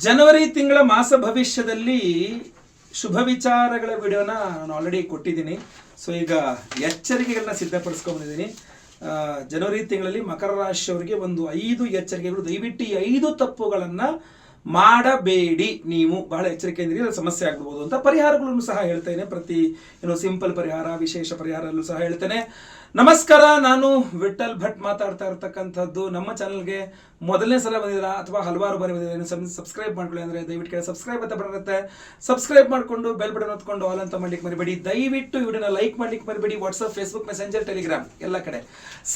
ಜನವರಿ ತಿಂಗಳ ಮಾಸ ಭವಿಷ್ಯದಲ್ಲಿ ಶುಭ ವಿಚಾರಗಳ ವಿಡಿಯೋನ ನಾನು ಆಲ್ರೆಡಿ ಕೊಟ್ಟಿದ್ದೀನಿ. ಸೊ ಈಗ ಎಚ್ಚರಿಕೆಗಳನ್ನ ಸಿದ್ಧಪಡಿಸ್ಕೊಂಡಿದ್ದೀನಿ. ಜನವರಿ ತಿಂಗಳಲ್ಲಿ ಮಕರ ರಾಶಿಯವರಿಗೆ ಒಂದು 5 ಎಚ್ಚರಿಕೆಗಳು. ದಯವಿಟ್ಟು ಈ 5 ತಪ್ಪುಗಳನ್ನು ಮಾಡಬೇಡಿ. ನೀವು ಬಹಳ ಎಚ್ಚರಿಕೆಯಿಂದ ಸಮಸ್ಯೆ ಆಗ್ಬೋದು ಅಂತ ಪರಿಹಾರಗಳನ್ನು ಸಹ ಹೇಳ್ತೇನೆ. ಪ್ರತಿ ಸಿಂಪಲ್ ಪರಿಹಾರ, ವಿಶೇಷ ಪರಿಹಾರಲ್ಲೂ ಸಹ ಹೇಳ್ತೇನೆ. ನಮಸ್ಕಾರ, ನಾನು ವಿಠಲ್ ಭಟ್ ಮಾತಾಡ್ತಾ ಇರ್ತಕ್ಕಂಥದ್ದು. ನಮ್ಮ ಚಾನಲ್ಗೆ ಮೊದಲನೇ ಸಲ ಬಂದಿದ್ದೀರಾ ಅಥವಾ ಹಲವಾರು ಬಾರಿ ಬಂದಿದ್ದೀರಾ, ಸಬ್ಸ್ಕ್ರೈಬ್ ಮಾಡ್ಕೊಳ್ಳಿ. ಅಂದರೆ ದಯವಿಟ್ಟು ಕೇಳಿ ಸಬ್ಸ್ಕ್ರೈಬ್ ಅಂತ ಬರುತ್ತೆ. ಸಬ್ಸ್ಕ್ರೈಬ್ ಮಾಡಿಕೊಂಡು ಬೆಲ್ ಬಟನ್ ಹೊತ್ಕೊಂಡು ಆಲ್ ಅಂತ ಮಾಡ್ಲಿಕ್ಕೆ ಮರಿಬೇಡಿ. ದಯವಿಟ್ಟು ವಿಡಿಯೋನ ಲೈಕ್ ಮಾಡ್ಲಿಕ್ಕೆ ಮರಿಬೇಡಿ. ವಾಟ್ಸಪ್, ಫೇಸ್ಬುಕ್, ಮೆಸೆಂಜರ್, ಟೆಲಿಗ್ರಾಮ್ ಎಲ್ಲ ಕಡೆ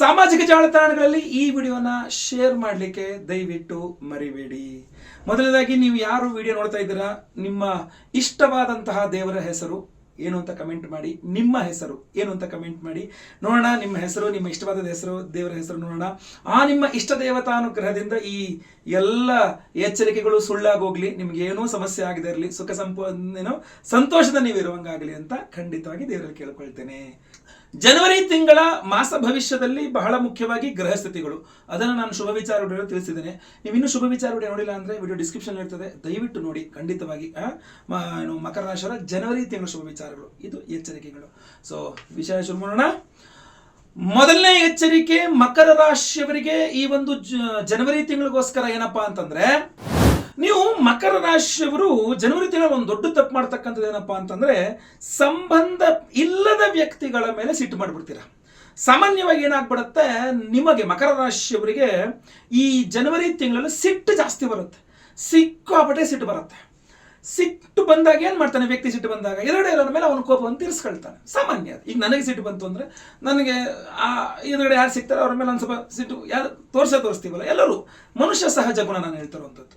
ಸಾಮಾಜಿಕ ಜಾಲತಾಣಗಳಲ್ಲಿ ಈ ವಿಡಿಯೋನ ಶೇರ್ ಮಾಡಲಿಕ್ಕೆ ದಯವಿಟ್ಟು ಮರಿಬೇಡಿ. ಮೊದಲನೇದಾಗಿ, ನೀವು ಯಾರು ವಿಡಿಯೋ ನೋಡ್ತಾ ಇದ್ದೀರಾ, ನಿಮ್ಮ ಇಷ್ಟವಾದಂತಹ ದೇವರ ಹೆಸರು ಏನು ಅಂತ ಕಮೆಂಟ್ ಮಾಡಿ. ನಿಮ್ಮ ಹೆಸರು ಏನು ಅಂತ ಕಮೆಂಟ್ ಮಾಡಿ ನೋಡೋಣ. ನಿಮ್ಮ ಹೆಸರು, ನಿಮ್ಮ ಇಷ್ಟವಾದ ಹೆಸರು, ದೇವರ ಹೆಸರು ನೋಡೋಣ. ನಿಮ್ಮ ಇಷ್ಟ ದೇವತಾನುಗ್ರಹದಿಂದ ಈ ಎಲ್ಲ ಎಚ್ಚರಿಕೆಗಳು ಸುಳ್ಳಾಗೋಗ್ಲಿ, ನಿಮ್ಗೆ ಏನೂ ಸಮಸ್ಯೆ ಆಗದೆ ಇರಲಿ, ಸುಖ ಸಂತೋಷದ ನೀವು ಇರುವಂಗಾಗಲಿ ಅಂತ ಖಂಡಿತವಾಗಿ ದೇವರಲ್ಲಿ ಕೇಳ್ಕೊಳ್ತೇನೆ. ಜನವರಿ ತಿಂಗಳ ಮಾಸ ಭವಿಷ್ಯದಲ್ಲಿ ಬಹಳ ಮುಖ್ಯವಾಗಿ ಗ್ರಹ ಸ್ಥಿತಿಗಳು, ಅದನ್ನು ನಾನು ಶುಭ ವಿಚಾರ ವಿಡಿಯೋ ತಿಳಿಸಿದ್ದೇನೆ. ನೀವು ಇನ್ನೂ ಶುಭ ವಿಚಾರ ವಿಡಿಯೋ ನೋಡಿಲ್ಲ ಅಂದರೆ ವಿಡಿಯೋ ಡಿಸ್ಕ್ರಿಪ್ಷನ್ ಇರ್ತದೆ, ದಯವಿಟ್ಟು ನೋಡಿ. ಖಂಡಿತವಾಗಿ ಮಕರ ರಾಶಿಯವರ ಜನವರಿ ತಿಂಗಳ ಶುಭ ವಿಚಾರಗಳು, ಇದು ಎಚ್ಚರಿಕೆಗಳು. ಸೊ ವಿಷಯ ಶುರು ಮಾಡೋಣ. ಮೊದಲನೇ ಎಚ್ಚರಿಕೆ, ಮಕರ ರಾಶಿಯವರಿಗೆ ಈ ಒಂದು ಜನವರಿ ತಿಂಗಳಿಗೋಸ್ಕರ ಏನಪ್ಪಾ ಅಂತಂದ್ರೆ, ನೀವು ಮಕರ ರಾಶಿಯವರು ಜನವರಿ ತಿಂಗಳ ಒಂದು ದೊಡ್ಡ ತಪ್ಪು ಮಾಡ್ತಕ್ಕಂಥದ್ದು ಏನಪ್ಪಾ ಅಂತಂದ್ರೆ, ಸಂಬಂಧ ಇಲ್ಲದ ವ್ಯಕ್ತಿಗಳ ಮೇಲೆ ಸಿಟ್ಟು ಮಾಡಿಬಿಡ್ತೀರಾ. ಸಾಮಾನ್ಯವಾಗಿ ಏನಾಗ್ಬಿಡುತ್ತೆ, ನಿಮಗೆ ಮಕರ ರಾಶಿಯವರಿಗೆ ಈ ಜನವರಿ ತಿಂಗಳಲ್ಲಿ ಸಿಟ್ಟು ಜಾಸ್ತಿ ಬರುತ್ತೆ, ಸಿಕ್ಕಾಪಟ್ಟೆ ಸಿಟ್ಟು ಬರುತ್ತೆ. ಸಿಟ್ಟು ಬಂದಾಗ ಏನ್ ಮಾಡ್ತಾನೆ ವ್ಯಕ್ತಿ, ಸಿಟ್ಟು ಬಂದಾಗ ಎದುರುಗಡೆ ಇರೋರ ಮೇಲೆ ಅವನ ಕೋಪವನ್ನು ತೀರಿಸ್ಕೊಳ್ತಾನೆ. ಸಾಮಾನ್ಯ. ಈಗ ನನಗೆ ಸಿಟ್ಟು ಬಂತು ಅಂದ್ರೆ, ನನಗೆ ಎದುರುಗಡೆ ಯಾರು ಸಿಗ್ತಾರೆ ಅವ್ರ ಮೇಲೆ ಒಂದು ಸ್ವಲ್ಪ ಸಿಟ್ಟು ಯಾರು ತೋರಿಸ್ತೀವಲ್ಲ, ಎಲ್ಲರೂ ಮನುಷ್ಯ ಸಹಜ ಗುಣ ನಾನು ಹೇಳ್ತಿರುವಂಥದ್ದು.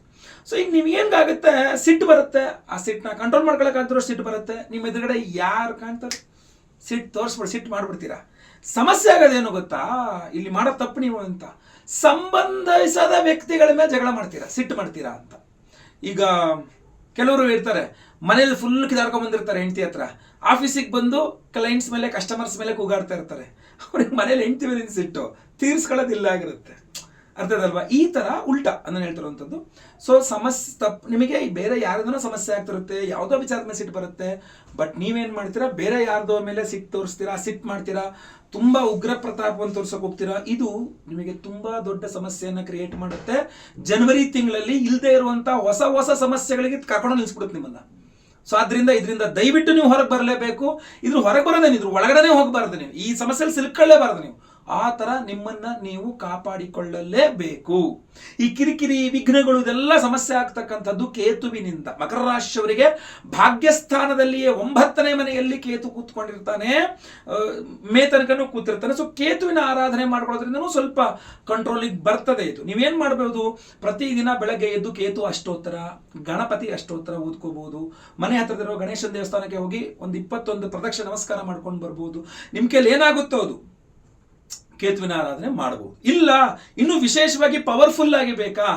ಸೊ ಈಗ ನೀವು ಏನಾಗುತ್ತೆ, ಸಿಟ್ಟು ಬರುತ್ತೆ, ಆ ಸಿಟ್ಟನ್ನ ಕಂಟ್ರೋಲ್ ಮಾಡ್ಕೊಳಕ್ಕಾಗ್ತಿರೋ ಸಿಟ್ಟು ಬರುತ್ತೆ. ನಿಮ್ಮ ಎದುರುಗಡೆ ಯಾರು ಕಾಣ್ತಾರೆ, ಸಿಟ್ಟು ತೋರಿಸ್ಬಿಟ್ಟು ಸಿಟ್ಟು ಮಾಡ್ಬಿಡ್ತೀರಾ. ಸಮಸ್ಯೆ ಆಗೋದೇನು ಗೊತ್ತಾ, ಇಲ್ಲಿ ಮಾಡೋ ತಪ್ಪು ನೀವು ಅಂತ ಸಂಬಂಧಿಸದ ವ್ಯಕ್ತಿಗಳ ಮೇಲೆ ಜಗಳ ಮಾಡ್ತೀರಾ, ಸಿಟ್ಟು ಮಾಡ್ತೀರಾ ಅಂತ. ಈಗ ಕೆಲವರು ಇರ್ತಾರೆ, ಮನೇಲಿ ಫುಲ್ ಕಿದಾಡ್ಕೊಂಡ್ ಬಂದಿರ್ತಾರೆ ಹೆಂಡತಿ ಹತ್ರ, ಆಫೀಸಿಗೆ ಬಂದು ಕ್ಲೈಂಟ್ಸ್ ಮೇಲೆ, ಕಸ್ಟಮರ್ಸ್ ಮೇಲೆ ಕೂಗಾಡ್ತಾ ಇರ್ತಾರೆ. ಅವ್ರಿಗೆ ಮನೇಲಿ ಹೆಂಡತಿ ಮೇಲೆ ಸಿಟ್ಟು ತೀರಿಸ್ಕೊಳ್ಳೋದಿಲ್ಲ ಆಗಿರುತ್ತೆ. ಅರ್ಥದಲ್ವಾ? ಈ ತರ ಉಲ್ಟಾ ನಾನು ಹೇಳ್ತಿರುವಂಥದ್ದು. ಸೊ ನಿಮಗೆ ಬೇರೆ ಯಾರ್ದೋ ಸಮಸ್ಯೆ ಆಗ್ತಿರುತ್ತೆ, ಯಾವುದೋ ವಿಚಾರದ ಮೇಲೆ ಸಿಟ್ಟು ಬರುತ್ತೆ, ಬಟ್ ನೀವೇನ್ ಮಾಡ್ತೀರಾ, ಬೇರೆ ಯಾರ್ದೋ ಮೇಲೆ ಸಿಟ್ಟು ತೋರಿಸ್ತೀರಾ, ಸಿಟ್ಟು ಮಾಡ್ತೀರಾ, ತುಂಬಾ ಉಗ್ರ ಪ್ರತಾಪವನ್ನು ತೋರ್ಸಕ್ ಹೋಗ್ತೀರಾ. ಇದು ನಿಮಗೆ ತುಂಬಾ ದೊಡ್ಡ ಸಮಸ್ಯೆಯನ್ನ ಕ್ರಿಯೇಟ್ ಮಾಡುತ್ತೆ. ಜನವರಿ ತಿಂಗಳಲ್ಲಿ ಇಲ್ಲದೆ ಇರುವಂತಹ ಹೊಸ ಸಮಸ್ಯೆಗಳಿಗೆ ಕರ್ಕೊಂಡು ನಿಲ್ಸ್ಬಿಡುತ್ತೆ ನಿಮ್ಮನ್ನ. ಸೊ ಇದರಿಂದ ದಯವಿಟ್ಟು ನೀವು ಹೊರಗೆ ಬರಲೇಬೇಕು. ಇದ್ರ ಹೊರಗೆ ಬರೋದೇನು, ಇದ್ರ ಒಳಗಡೆ ಹೋಗಬಾರ್ದು. ನೀವು ಈ ಸಮಸ್ಯೆಯಲ್ಲಿ ಸಿಲ್ಕೊಳ್ಳೇಬಾರದು. ನೀವು ಆ ತರ ನಿಮ್ಮನ್ನ ನೀವು ಕಾಪಾಡಿಕೊಳ್ಳಲೇಬೇಕು. ಈ ಕಿರಿಕಿರಿ, ವಿಘ್ನಗಳು, ಇದೆಲ್ಲ ಸಮಸ್ಯೆ ಆಗ್ತಕ್ಕಂಥದ್ದು ಕೇತುವಿನಿಂದ. ಮಕರ ರಾಶಿಯವರಿಗೆ ಭಾಗ್ಯಸ್ಥಾನದಲ್ಲಿಯೇ 9ನೇ ಮನೆಯಲ್ಲಿ ಕೇತು ಕೂತ್ಕೊಂಡಿರ್ತಾನೆ, ಮೇ ತನಕನೂ ಕೂತಿರ್ತಾನೆ. ಸೊ ಕೇತುವಿನ ಆರಾಧನೆ ಮಾಡ್ಕೊಳ್ಳೋದ್ರಿಂದನೂ ಸ್ವಲ್ಪ ಕಂಟ್ರೋಲಿಗೆ ಬರ್ತದೆ. ಇದು ನೀವೇನ್ ಮಾಡಬಹುದು, ಪ್ರತಿದಿನ ಬೆಳಗ್ಗೆ ಎದ್ದು ಕೇತು ಅಷ್ಟೋತ್ತರ, ಗಣಪತಿ ಅಷ್ಟೋತ್ತರ ಓದ್ಕೋಬಹುದು. ಮನೆ ಹತ್ರದಿರೋ ಗಣೇಶನ ದೇವಸ್ಥಾನಕ್ಕೆ ಹೋಗಿ ಒಂದು 21 ಪ್ರದಕ್ಷಿಣೆ ನಮಸ್ಕಾರ ಮಾಡ್ಕೊಂಡು ಬರ್ಬೋದು. ನಿಮ್ ಕೈಲಿ ಏನಾಗುತ್ತೋ ಅದು ಕೇತುವಿನ ಆರಾಧನೆ ಮಾಡಬಹುದು. ಇಲ್ಲ ಇನ್ನು ವಿಶೇಷವಾಗಿ ಪವರ್ಫುಲ್ ಆಗಿ ಬೇಕಾ,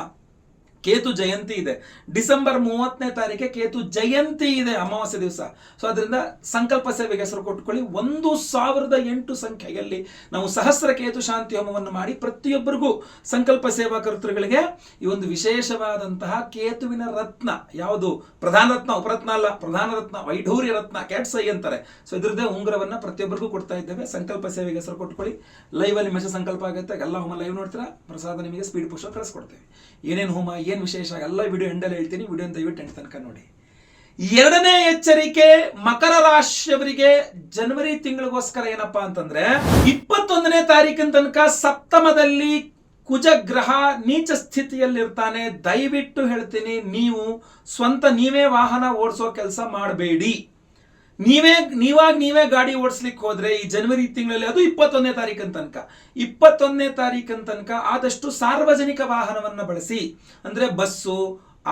ಕೇತು ಜಯಂತಿ ಇದೆ, ಡಿಸೆಂಬರ್ 30ನೇ ತಾರೀಕೆ ಕೇತು ಜಯಂತಿ ಇದೆ, ಅಮಾವಾಸ್ಯೆ ದಿವಸ. ಸೊ ಅದರಿಂದ ಸಂಕಲ್ಪ ಸೇವೆಗೆ ಹೆಸರು ಕೊಟ್ಟುಕೊಳ್ಳಿ. 1008 ಸಂಖ್ಯೆಯಲ್ಲಿ ನಾವು ಸಹಸ್ರ ಕೇತು ಶಾಂತಿ ಹೋಮವನ್ನು ಮಾಡಿ ಪ್ರತಿಯೊಬ್ಬರಿಗೂ ಸಂಕಲ್ಪ ಸೇವಾ ಕರ್ತೃಗಳಿಗೆ ಈ ಒಂದು ವಿಶೇಷವಾದಂತಹ ಕೇತುವಿನ ರತ್ನ, ಯಾವುದು ಪ್ರಧಾನ ರತ್ನ, ಉಪರತ್ನ ಅಲ್ಲ, ಪ್ರಧಾನ ರತ್ನ, ವೈಢೂರ್ಯ ರತ್ನ, ಕ್ಯಾಟ್ಸೈ ಅಂತಾರೆ. ಸೊ ಇದ್ರದ್ದೇ ಉಂಗುರವನ್ನ ಪ್ರತಿಯೊಬ್ಬರಿಗೂ ಕೊಡ್ತಾ ಇದ್ದೇವೆ. ಸಂಕಲ್ಪ ಸೇವೆಗೆ ಹೆಸರು ಕೊಟ್ಕೊಳ್ಳಿ. ಲೈವ್ ಅಲ್ಲಿ ಮೆಸೇಜ್ ಸಂಕಲ್ಪ ಆಗುತ್ತೆ, ಎಲ್ಲ ಹೋಮ ಲೈವ್ ನೋಡ್ತೀರಾ, ಪ್ರಸಾದ ನಿಮಗೆ ಸ್ಪೀಡ್ ಪುಷ್ ಕಳಿಸ್ಕೊಡ್ತೇವೆ. ಏನೇನು ಹೋಮ, ಏನ್ ವಿಶೇಷ ಎಲ್ಲ ವಿಡಿಯೋ ಎಂಡಲ್ಲಿ ಹೇಳ್ತೀನಿ. ವಿಡಿಯೋ ದಯವಿಟ್ಟು ಎಂಡ್ ತನಕ ನೋಡಿ. ಎರಡನೇ ಎಚ್ಚರಿಕೆ, ಮಕರ ರಾಶಿಯವರಿಗೆ ಜನವರಿ ತಿಂಗಳಿಗೋಸ್ಕರ ಏನಪ್ಪಾ ಅಂತಂದ್ರೆ, 21ನೇ ತಾರೀಕಿನ ತನಕ ಸಪ್ತಮದಲ್ಲಿ ಕುಜಗ್ರಹ ನೀಚ ಸ್ಥಿತಿಯಲ್ಲಿರ್ತಾನೆ. ದಯವಿಟ್ಟು ಹೇಳ್ತೀನಿ, ನೀವೇ ವಾಹನ ಓಡಿಸೋ ಕೆಲಸ ಮಾಡಬೇಡಿ. ನೀವೇ ಗಾಡಿ ಓಡಿಸ್ಲಿಕ್ಕೆ ಹೋದ್ರೆ ಈ ಜನವರಿ ತಿಂಗಳಲ್ಲಿ, ಅದು 21ನೇ ತಾರೀಕಿನ ತನಕ, 21ನೇ ತಾರೀಕಿನ ತನಕ ಆದಷ್ಟು ಸಾರ್ವಜನಿಕ ವಾಹನವನ್ನ ಬಳಸಿ. ಅಂದ್ರೆ ಬಸ್ಸು,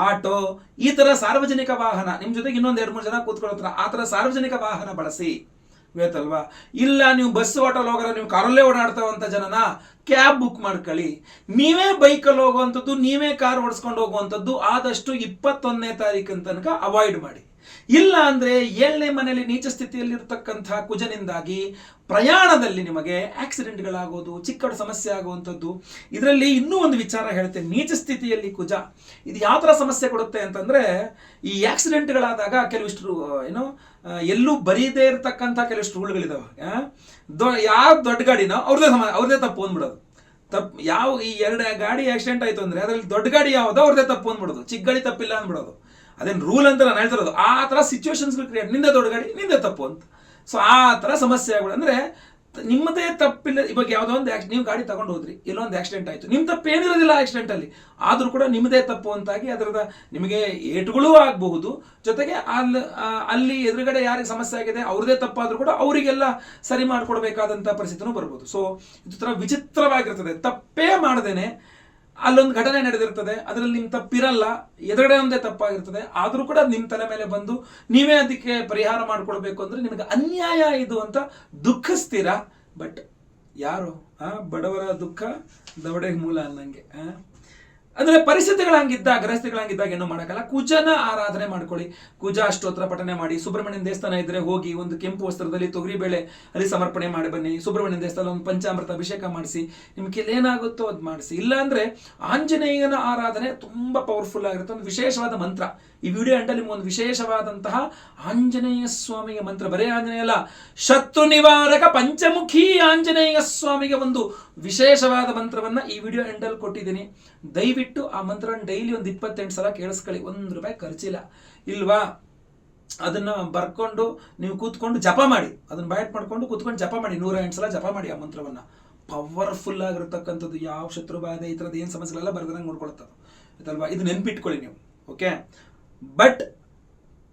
ಆಟೋ, ಈ ತರ ಸಾರ್ವಜನಿಕ ವಾಹನ, ನಿಮ್ ಜೊತೆಗೆ ಇನ್ನೊಂದು 2-3 ಜನ ಕೂತ್ಕೊಳ್ಳೋತ್ರ ಆ ತರ ಸಾರ್ವಜನಿಕ ವಾಹನ ಬಳಸಿ. ಗೊತ್ತಲ್ವಾ? ಇಲ್ಲ ನೀವು ಬಸ್, ಆಟೋಲ್ ಹೋಗೋರ, ನೀವು ಕಾರಲ್ಲೇ ಓಡಾಡ್ತಾವಂತ ಜನನ ಕ್ಯಾಬ್ ಬುಕ್ ಮಾಡ್ಕೊಳ್ಳಿ. ನೀವೇ ಬೈಕಲ್ಲಿ ಹೋಗುವಂಥದ್ದು, ನೀವೇ ಕಾರ್ ಓಡಿಸ್ಕೊಂಡು ಹೋಗುವಂಥದ್ದು ಆದಷ್ಟು 21ನೇ ತಾರೀಕಿನ ತನಕ ಅವಾಯ್ಡ್ ಮಾಡಿ. ಇಲ್ಲ ಅಂದರೆ 7ನೇ ಮನೆಯಲ್ಲಿ ನೀಚ ಸ್ಥಿತಿಯಲ್ಲಿರ್ತಕ್ಕಂಥ ಕುಜನಿಂದಾಗಿ ಪ್ರಯಾಣದಲ್ಲಿ ನಿಮಗೆ ಆಕ್ಸಿಡೆಂಟ್ಗಳಾಗೋದು, ಚಿಕ್ಕ ಸಮಸ್ಯೆ ಆಗುವಂಥದ್ದು. ಇದರಲ್ಲಿ ಇನ್ನೂ ಒಂದು ವಿಚಾರ ಹೇಳ್ತೇನೆ. ನೀಚ ಸ್ಥಿತಿಯಲ್ಲಿ ಕುಜ ಇದು ಯಾವ ಥರ ಸಮಸ್ಯೆ ಕೊಡುತ್ತೆ ಅಂತಂದರೆ, ಈ ಆಕ್ಸಿಡೆಂಟ್ಗಳಾದಾಗ ಕೆಲವಿಷ್ಟು ಎಲ್ಲೂ ಬರೀದೇ ಇರತಕ್ಕಂಥ ಕೆಲವಿಷ್ಟು ರೂಲ್ಗಳಿದಾವೆ. ಯಾವ ದೊಡ್ಡ ಗಾಡಿನೋ ಅವ್ರದೇ ತಪ್ಪು ಅಂದ್ಬಿಡೋದು. ಯಾವ ಈ 2 ಗಾಡಿ ಆಕ್ಸಿಡೆಂಟ್ ಆಯಿತು ಅಂದರೆ ಅದರಲ್ಲಿ ದೊಡ್ಡ ಗಾಡಿ ಯಾವುದೋ ಅವ್ರದೇ ತಪ್ಪು ಅಂದ್ಬಿಡೋದು, ಚಿಕ್ಕ ಗಾಡಿ ತಪ್ಪಿಲ್ಲ ಅಂದ್ಬಿಡೋದು. ಅದೇನು ರೂಲ್ ಅಂತ ನಾನು ಹೇಳ್ತಿರೋದು. ಆ ಥರ ಸಿಚುವೇಶನ್ಸ್ಗಳು ಕ್ರಿಯೇಟ್, ನಿಂದೆ ದೊಡ್ಡ ಗಾಡಿ ನಿಂದೆ ತಪ್ಪು ಅಂತ. ಸೊ ಆ ಥರ ಸಮಸ್ಯೆಗಳು ಅಂದರೆ ನಿಮ್ಮದೇ ತಪ್ಪಿಲ್ಲ. ಇವಾಗ ಯಾವುದೋ ಒಂದು ನೀವು ಗಾಡಿ ತಗೊಂಡು ಹೋದ್ರಿ, ಎಲ್ಲೊಂದು ಆಕ್ಸಿಡೆಂಟ್ ಆಯಿತು, ನಿಮ್ಮ ತಪ್ಪು ಏನಿರೋದಿಲ್ಲ ಆಕ್ಸಿಡೆಂಟಲ್ಲಿ, ಆದರೂ ಕೂಡ ನಿಮ್ಮದೇ ತಪ್ಪು ಅಂತಾಗಿ ಅದರದ ನಿಮಗೆ ಏಟುಗಳೂ ಆಗಬಹುದು. ಜೊತೆಗೆ ಅಲ್ಲಿ ಎದುರುಗಡೆ ಯಾರಿಗೆ ಸಮಸ್ಯೆ ಆಗಿದೆ ಅವ್ರದೇ ತಪ್ಪಾದರೂ ಕೂಡ ಅವರಿಗೆಲ್ಲ ಸರಿ ಮಾಡಿಕೊಡ್ಬೇಕಾದಂಥ ಪರಿಸ್ಥಿತಿನೂ ಬರ್ಬೋದು. ಸೊ ಇದು ಥರ ವಿಚಿತ್ರವಾಗಿರ್ತದೆ. ತಪ್ಪೇ ಮಾಡದೇನೆ ಅಲ್ಲೊಂದು ಘಟನೆ ನಡೆದಿರ್ತದೆ, ಅದರಲ್ಲಿ ನಿಮ್ಮ ತಪ್ಪಿರಲ್ಲ, ಎದುರುಗಡೆ ಒಂದೇ ತಪ್ಪಾಗಿರ್ತದೆ, ಆದರೂ ಕೂಡ ನಿಮ್ಮ ತಲೆ ಮೇಲೆ ಬಂದು ನೀವೇ ಅದಕ್ಕೆ ಪರಿಹಾರ ಮಾಡಿಕೊಡ್ಬೇಕು ಅಂದರೆ ನಿಮಗೆ ಅನ್ಯಾಯ ಇದು ಅಂತ ದುಃಖಿಸ್ತೀರ. ಬಟ್ ಯಾರು ಬಡವರ ದುಃಖ ದವಡೆಗೆ ಮೂಲ ಅನ್ನಂಗೆ. ಅಂದರೆ ಪರಿಸ್ಥಿತಿಗಳಂಗಿದ್ದಾಗ, ಗ್ರಹಸ್ಥಿತಿಗಳಂಗಿದ್ದಾಗ ಏನೂ ಮಾಡೋಕ್ಕಲ್ಲ. ಕುಜನ ಆರಾಧನೆ ಮಾಡ್ಕೊಳ್ಳಿ, ಕುಜ ಅಷ್ಟೋತ್ರ ಪಠನೆ ಮಾಡಿ. ಸುಬ್ರಹ್ಮಣ್ಯನ ದೇವಸ್ಥಾನ ಇದ್ದರೆ ಹೋಗಿ ಒಂದು ಕೆಂಪು ವಸ್ತ್ರದಲ್ಲಿ ತೊಗರಿಬೇಳೆ ಅಲ್ಲಿ ಸಮರ್ಪಣೆ ಮಾಡಿ ಬನ್ನಿ. ಸುಬ್ರಹ್ಮಣ್ಯನ ದೇವಸ್ಥಾನ ಒಂದು ಪಂಚಾಮೃತ ಅಭಿಷೇಕ ಮಾಡಿಸಿ, ನಿಮ್ಗೆ ಏನಾಗುತ್ತೋ ಅದು ಮಾಡಿಸಿ. ಇಲ್ಲಾಂದರೆ ಆಂಜನೇಯನ ಆರಾಧನೆ ತುಂಬ ಪವರ್ಫುಲ್ ಆಗಿರುತ್ತೆ. ಒಂದು ವಿಶೇಷವಾದ ಮಂತ್ರ ಈ ವಿಡಿಯೋ ಎಂಡಲ್ಲಿ ನಿಮ್ಗೊಂದು ವಿಶೇಷವಾದಂತಹ ಆಂಜನೇಯ ಸ್ವಾಮಿಗೆ ಮಂತ್ರ, ಬರೇ ಆಂಜನೇಯ ಅಲ್ಲ, ಶತ್ರು ನಿವಾರಕ ಪಂಚಮುಖಿ ಆಂಜನೇಯ ಸ್ವಾಮಿಗೆ ಒಂದು ವಿಶೇಷವಾದ ಮಂತ್ರವನ್ನು ಈ ವಿಡಿಯೋ ಎಂಡಲ್ಲಿ ಕೊಟ್ಟಿದ್ದೀನಿ. ದಯವಿಟ್ಟು ಆ ಮಂತ್ರವನ್ನು ಡೈಲಿ ಒಂದು 28 ಸಲ ಕೇಳಿಸ್ಕೊಳ್ಳಿ. ₹1 ಖರ್ಚಿಲ್ಲ. ಇಲ್ವಾ? ಅದನ್ನು ಬರ್ಕೊಂಡು ನೀವು ಕೂತ್ಕೊಂಡು ಜಪ ಮಾಡಿ, ಅದನ್ನು ಬಯಟ್ ಮಾಡ್ಕೊಂಡು ಕೂತ್ಕೊಂಡು ಜಪ ಮಾಡಿ, 108 ಸಲ ಜಪ ಮಾಡಿ ಆ ಮಂತ್ರವನ್ನು. ಪವರ್ಫುಲ್ ಆಗಿರತಕ್ಕಂಥದ್ದು. ಯಾವ ಶತ್ರುಬಾಧೆ ಈ ಥರದ್ದು ಏನು ಸಮಸ್ಯೆಗಳೆಲ್ಲ ಬರೆದಂಗೆ ನೋಡ್ಕೊಳ್ತದೆ ಆಯ್ತಲ್ವಾ? ಇದು ನೆನ್ಪಿಟ್ಕೊಳ್ಳಿ ನೀವು. ಓಕೆ, ಬಟ್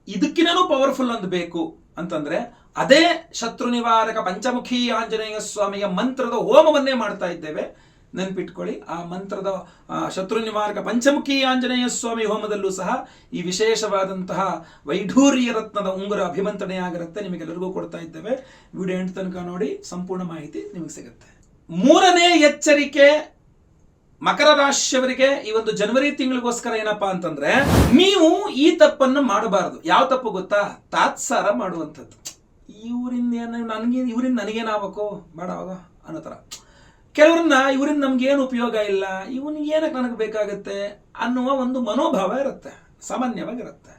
ಇದಕ್ಕಿನೂ ಪವರ್ಫುಲ್ ಒಂದು ಬೇಕು ಅಂತಂದ್ರೆ ಅದೇ ಶತ್ರು ನಿವಾರಕ ಪಂಚಮುಖಿ ಆಂಜನೇಯ ಸ್ವಾಮಿಯ ಮಂತ್ರದ ಹೋಮವನ್ನೇ ಮಾಡ್ತಾ ಇದ್ದೇವೆ. ನೆನ್ಪಿಟ್ಕೊಳ್ಳಿ, ಆ ಮಂತ್ರದ ಶತ್ರು ನಿವಾರಕ ಪಂಚಮುಖಿ ಆಂಜನೇಯ ಸ್ವಾಮಿ ಹೋಮದಲ್ಲೂ ಸಹ ಈ ವಿಶೇಷವಾದಂತಹ ವೈಢೂರ್ಯ ರತ್ನದ ಉಂಗುರ ಅಭಿಮಂತ್ರಣೆ ಆಗಿರುತ್ತೆ. ನಿಮಗೆಲ್ಲರಿಗೂ ಕೊಡ್ತಾ ಇದ್ದೇವೆ. ವಿಡಿಯೋ ಎಂಟು ತನಕ ನೋಡಿ, ಸಂಪೂರ್ಣ ಮಾಹಿತಿ ನಿಮಗೆ ಸಿಗುತ್ತೆ. 3ನೇ ಎಚ್ಚರಿಕೆ ಮಕರ ರಾಶಿಯವರಿಗೆ ಈ ಒಂದು ಜನವರಿ ತಿಂಗಳಿಗೋಸ್ಕರ ಏನಪ್ಪಾ ಅಂತಂದ್ರೆ, ನೀವು ಈ ತಪ್ಪನ್ನು ಮಾಡಬಾರದು. ಯಾವ ತಪ್ಪು ಗೊತ್ತಾ? ತಾತ್ಸಾರ ಮಾಡುವಂಥದ್ದು. ಇವರಿಂದ ಇವರಿಂದ ನನಗೇನಾಗಬೇಕು ಬೇಡ ಅವಾಗ ಅನ್ನೋ ಥರ. ಕೆಲವ್ರನ್ನ ಇವರಿಂದ ನಮ್ಗೇನು ಉಪಯೋಗ ಇಲ್ಲ, ಇವನಿಗೆ ಏನಕ್ಕೆ ನನಗೆ ಬೇಕಾಗತ್ತೆ ಅನ್ನುವ ಒಂದು ಮನೋಭಾವ ಇರುತ್ತೆ, ಸಾಮಾನ್ಯವಾಗಿರುತ್ತೆ.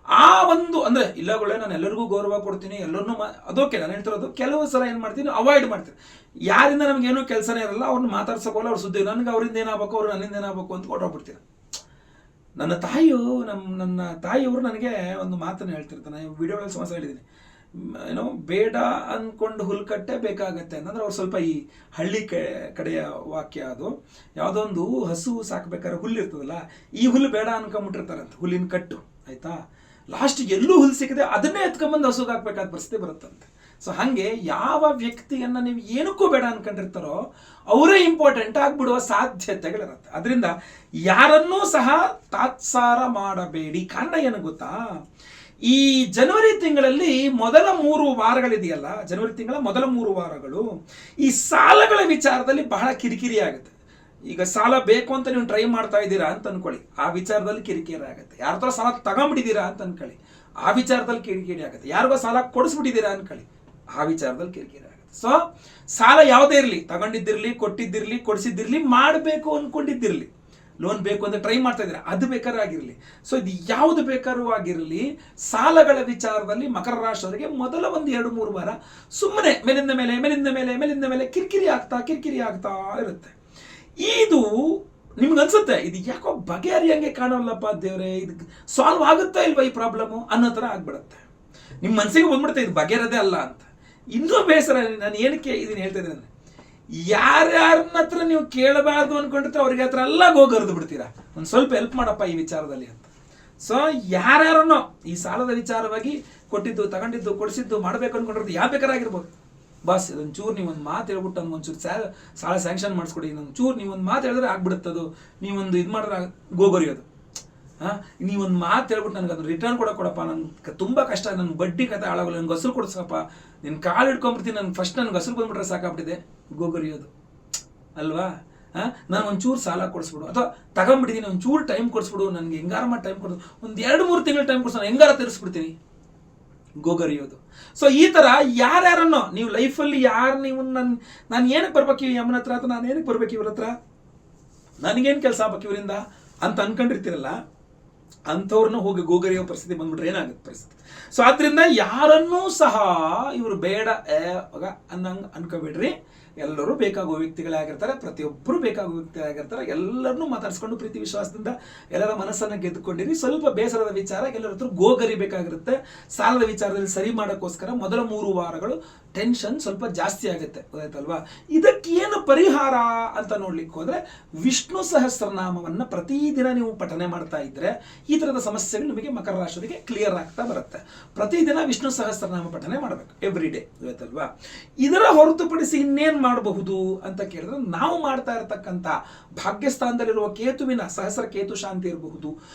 ಆ ಒಂದು ಅಂದರೆ ಇಲ್ಲಗಳೇ ನಾನು ಎಲ್ಲರಿಗೂ ಗೌರವ ಕೊಡ್ತೀನಿ, ಎಲ್ಲರನ್ನೂ ಅದೋಕೆ ನಾನು ಹೇಳ್ತಿರೋದು. ಕೆಲವು ಸಲ ಏನು ಮಾಡ್ತೀನಿ, ಅವಾಯ್ಡ್ ಮಾಡ್ತೀನಿ. ಯಾರಿಂದ ನಮಗೇನು ಕೆಲಸನೇ ಇರಲ್ಲ, ಅವ್ರನ್ನ ಮಾತಾಡ್ಸೋಕೋಲ್ಲ, ಅವ್ರ ಸುದ್ದಿ ನನಗೆ ಅವರಿಂದ ಏನಾಗಬೇಕು, ಅವ್ರು ನನ್ನಿಂದ ಏನಾಗಬೇಕು ಅಂತ ಕೊಟ್ಟೋಗ್ಬಿಡ್ತೀನಿ. ನನ್ನ ತಾಯಿಯವರು ನನಗೆ ಒಂದು ಮಾತನ್ನು ಹೇಳ್ತಿರ್ತಾನೆ, ವಿಡಿಯೋಗಳಲ್ಲಿ ಸಮಸ್ಯೆ ಹೇಳಿದ್ದೀನಿ. ಬೇಡ ಅಂದ್ಕೊಂಡು ಹುಲ್ಕಟ್ಟೆ ಬೇಕಾಗತ್ತೆ ಅಂತಂದ್ರೆ ಅವ್ರು ಸ್ವಲ್ಪ ಈ ಹಳ್ಳಿ ಕಡೆಯ ವಾಕ್ಯ ಅದು. ಯಾವುದೋ ಒಂದು ಹಸು ಸಾಕಬೇಕಾದ್ರೆ ಹುಲ್ಲು ಇರ್ತದಲ್ಲ, ಈ ಹುಲ್ಲು ಬೇಡ ಅನ್ಕೊಂಬಿಟ್ಟಿರ್ತಾರಂತ, ಹುಲ್ಲಿನ ಕಟ್ಟು ಆಯ್ತಾ. ಲಾಸ್ಟಿಗೆ ಎಲ್ಲೂ ಹುಲ್ಲು ಸಿಕ್ಕದೆ ಅದನ್ನೇ ಎತ್ಕೊಂಬಂದು ಹಸುಗೆ ಹಾಕ್ಬೇಕಾದ ಪರಿಸ್ಥಿತಿ ಬರುತ್ತಂತೆ. ಸೊ ಹಾಗೆ ಯಾವ ವ್ಯಕ್ತಿಯನ್ನು ನೀವು ಏನಕ್ಕೂ ಬೇಡ ಅನ್ಕೊಂಡಿರ್ತಾರೋ ಅವರೇ ಇಂಪಾರ್ಟೆಂಟ್ ಆಗಿಬಿಡುವ ಸಾಧ್ಯತೆಗಳಿರುತ್ತೆ. ಅದರಿಂದ ಯಾರನ್ನೂ ಸಹ ತಾತ್ಸಾರ ಮಾಡಬೇಡಿ. ಕಾರಣ ಏನು ಗೊತ್ತಾ? ಈ ಜನವರಿ ತಿಂಗಳಲ್ಲಿ ಮೊದಲ 3 ವಾರಗಳಿದೆಯಲ್ಲ, ಜನವರಿ ತಿಂಗಳ ಮೊದಲ 3 ವಾರಗಳು ಈ ಸಾಲಗಳ ವಿಚಾರದಲ್ಲಿ ಬಹಳ ಕಿರಿಕಿರಿ ಆಗುತ್ತೆ. ಈಗ ಸಾಲ ಬೇಕು ಅಂತ ನೀವು ಟ್ರೈ ಮಾಡ್ತಾ ಇದ್ದೀರಾ ಅಂತ ಅನ್ಕೊಳ್ಳಿ, ಆ ವಿಚಾರದಲ್ಲಿ ಕಿರಿಕಿರಿ ಆಗುತ್ತೆ. ಯಾರ ಹತ್ರ ಸಾಲ ತಗೊಂಡ್ಬಿಟ್ಟಿದ್ದೀರಾ ಅಂತ ಅನ್ಕೊಳ್ಳಿ, ಆ ವಿಚಾರದಲ್ಲಿ ಕಿರಿಕಿರಿ ಆಗುತ್ತೆ. ಯಾರಿಗೋ ಸಾಲ ಕೊಡಿಸ್ಬಿಟ್ಟಿದ್ದೀರಾ ಅನ್ಕೊಳ್ಳಿ, ಆ ವಿಚಾರದಲ್ಲಿ ಕಿರಿಕಿರಿ ಆಗುತ್ತೆ. ಸೊ ಸಾಲ ಯಾವುದೇ ಇರಲಿ, ತಗೊಂಡಿದ್ದಿರಲಿ, ಕೊಟ್ಟಿದ್ದಿರಲಿ, ಕೊಡಿಸಿದ್ದಿರಲಿ, ಮಾಡಬೇಕು ಅಂದ್ಕೊಂಡಿದ್ದಿರಲಿ, ಲೋನ್ ಬೇಕು ಅಂತ ಟ್ರೈ ಮಾಡ್ತಾ ಇದ್ದೀರಾ, ಅದು ಬೇಕಾದ್ರೂ ಆಗಿರಲಿ. ಸೊ ಇದು ಯಾವುದು ಬೇಕಾದ್ರೂ ಆಗಿರಲಿ, ಸಾಲಗಳ ವಿಚಾರದಲ್ಲಿ ಮಕರ ರಾಶಿಯವರಿಗೆ ಮೊದಲ ಒಂದು 2-3 ವಾರ ಸುಮ್ಮನೆ ಮೇಲಿಂದ ಮೇಲೆ ಕಿರಿಕಿರಿ ಆಗ್ತಾ ಇರುತ್ತೆ. ಇದು ನಿಮ್ಗೆ ಅನ್ಸುತ್ತೆ, ಇದು ಯಾಕೋ ಬಗೆಹರಿಯಂಗೆ ಕಾಣೋಲ್ಲಪ್ಪ ದೇವ್ರೆ, ಇದು ಸಾಲ್ವ್ ಆಗುತ್ತಾ ಇಲ್ವಾ ಈ ಪ್ರಾಬ್ಲಮ್ಮು ಅನ್ನೋ ಥರ ಆಗ್ಬಿಡುತ್ತೆ. ನಿಮ್ಮ ಮನಸ್ಸಿಗೆ ಬಂದ್ಬಿಡುತ್ತೆ ಇದು ಬಗೆಹರದೇ ಅಲ್ಲ ಅಂತ. ಇನ್ನೂ ಬೇಸರ, ನಾನು ಏನಕ್ಕೆ ಇದನ್ನು ಹೇಳ್ತಾ ಇದ್ದೀನಿ ಅಂದರೆ, ಯಾರ್ಯಾರನ್ನ ಹತ್ರ ನೀವು ಕೇಳಬಾರ್ದು ಅನ್ಕೊಂಡಿರ್ತಾರೆ ಅವ್ರಿಗೆ ಹತ್ರ ಎಲ್ಲ ಹೋಗಿ ಹರಿದು ಬಿಡ್ತೀರಾ, ಒಂದು ಸ್ವಲ್ಪ ಹೆಲ್ಪ್ ಮಾಡಪ್ಪ ಈ ವಿಚಾರದಲ್ಲಿ ಅಂತ. ಸೊ ಯಾರ್ಯಾರನ್ನೋ ಈ ಸಾಲದ ವಿಚಾರವಾಗಿ ಕೊಟ್ಟಿದ್ದು, ತಗೊಂಡಿದ್ದು, ಕೊಡಿಸಿದ್ದು, ಮಾಡಬೇಕು ಅನ್ಕೊಂಡಿರೋದು ಯಾವ ಬೇಕಾರಾಗಿರ್ಬೋದು, ಬಸ್ ಇದೊಂದು ಚೂರು ನೀವೊಂದು ಮಾತು ಹೇಳ್ಬಿಟ್ಟು ನಮ್ಗೊಂಚೂರು ಸಾಲ ಸ್ಯಾಂಕ್ಷನ್ ಮಾಡಿಸ್ಕೊಡಿ, ಇನ್ನೊಂದು ಚೂರು ನೀವೊಂದು ಮಾತು ಹೇಳಿದ್ರೆ ಆಗ್ಬಿಡುತ್ತದು, ನೀವೊಂದು ಇದು ಮಾಡಿದ್ರೆ ಗೋಗೊರಿಯೋದು. ನೀವೊಂದು ಮಾತು ಹೇಳ್ಬಿಟ್ಟು ನನಗೆ ಅದು ರಿಟರ್ನ್ ಕೊಡಪ್ಪ, ನನಗೆ ತುಂಬ ಕಷ್ಟ, ನನ್ನ ಬಡ್ಡಿ ಕತೆ ಹಾಳಾಗಲ್ಲ, ನನಗೆ ಹಸಿರು ಕೊಡಿಸಪ್ಪ, ನಿನ್ನ ಕಾಲು ಹಿಡ್ಕೊಂಡ್ಬಿಡ್ತೀನಿ, ನನಗೆ ಫಸ್ಟ್ ನನಗೆ ಹಸಿರು ಬಂದ್ಬಿಟ್ರೆ ಸಾಕಾಗ್ಬಿಟ್ಟಿದೆ, ಗೋಗೊರಿಯೋದು ಅಲ್ವಾ? ನಾನು ಒಂಚೂರು ಸಾಲ ಕೊಡಿಸ್ಬಿಡು, ಅಥವಾ ತಗೊಂಬಿಟ್ಟಿದ್ದೀನಿ ಒಂಚೂರು ಟೈಮ್ ಕೊಡಿಸ್ಬಿಡು, ನನಗೆ ಹೆಂಗಾರ ಮಾಡಿ ಟೈಮ್ ಕೊಡು, ಒಂದು 2-3 ತಿಂಗಳು ಟೈಮ್ ಕೊಡಿಸ್, ನಾನು ಹೆಂಗಾರ ತೀರಿಸ್ಬಿಡ್ತೀನಿ, ಗೋಗರಿಯೋದು. ಸೊ ಈ ಥರ ಯಾರ್ಯಾರನ್ನೋ ನೀವು ಲೈಫಲ್ಲಿ ಯಾರು ನೀವು ನಾನು ಏನಕ್ಕೆ ಬರ್ಬೇಕು ಈ ಯಮನ ಹತ್ರ, ಅಥವಾ ನಾನು ಏನಕ್ಕೆ ಬರ್ಬೇಕು ಇವ್ರ ಹತ್ರ, ನನಗೇನು ಕೆಲಸ ಆಗ್ಬೇಕು ಇವರಿಂದ ಅಂತ ಅನ್ಕೊಂಡಿರ್ತೀರಲ್ಲ, ಅಂಥವ್ರನ್ನ ಹೋಗಿ ಗೋಗರಿಯೋ ಪರಿಸ್ಥಿತಿ ಬಂದ್ಬಿಟ್ರೆ ಏನಾಗುತ್ತೆ ಪರಿಸ್ಥಿತಿ. ಸೊ ಆದ್ರಿಂದ ಯಾರನ್ನೂ ಸಹ ಇವರು ಬೇಡ ಅನ್ನಂಗೆ ಅನ್ಕೋಬೇಡ್ರಿ. ಎಲ್ಲರೂ ಬೇಕಾಗುವ ವ್ಯಕ್ತಿಗಳೇ ಆಗಿರ್ತಾರೆ, ಪ್ರತಿಯೊಬ್ಬರು ಬೇಕಾಗುವ ವ್ಯಕ್ತಿಗಳಾಗಿರ್ತಾರೆ. ಎಲ್ಲರನ್ನೂ ಮಾತಾಡಿಸ್ಕೊಂಡು ಪ್ರೀತಿ ವಿಶ್ವಾಸದಿಂದ ಎಲ್ಲರ ಮನಸ್ಸನ್ನು ಗೆದ್ದುಕೊಂಡಿರಿ. ಸ್ವಲ್ಪ ಬೇಸರದ ವಿಚಾರ ಎಲ್ಲರ ಹತ್ರ ಗೋಗರಿಬೇಕಾಗಿರುತ್ತೆ. ಸಾಲದ ವಿಚಾರದಲ್ಲಿ ಸರಿ ಮಾಡೋಕ್ಕೋಸ್ಕರ ಮೊದಲ 3 ವಾರಗಳು ಟೆನ್ಷನ್ ಸ್ವಲ್ಪ ಜಾಸ್ತಿ ಆಗುತ್ತೆ, ಗೊತ್ತಾಯ್ತಲ್ವಾ. ಇದಕ್ಕೇನು ಪರಿಹಾರ ಅಂತ ನೋಡ್ಲಿಕ್ಕೆ ಹೋದ್ರೆ ವಿಷ್ಣು ಸಹಸ್ರನಾಮವನ್ನು ಪ್ರತಿದಿನ ನೀವು ಪಠನೆ ಮಾಡ್ತಾ ಇದ್ರೆ ಈ ಥರದ ಸಮಸ್ಯೆಗಳು ನಿಮಗೆ ಮಕರ ರಾಶಿಯವರಿಗೆ ಕ್ಲಿಯರ್ ಆಗ್ತಾ ಬರುತ್ತೆ. ಪ್ರತಿದಿನ ವಿಷ್ಣು ಸಹಸ್ರನಾಮ ಪಠನೆ ಮಾಡಬೇಕು ಎವ್ರಿ ಡೇ, ಗೊತ್ತಾಯ್ತಲ್ವಾ. ಇದರ ಹೊರತುಪಡಿಸಿ ಇನ್ನೇನು ಮಾಡಬಹುದು ಅಂತ ಕೇಳಿದ್ರೆ ನಾವು ಮಾಡ್ತಾ ಇರತಕ್ಕಂಥ ಭಾಗ್ಯಸ್ಥಾನದಲ್ಲಿರುವ ಕೇತುವಿನ ಸಹಸ್ರ ಕೇತು ಶಾಂತಿ ಇರಬಹುದು,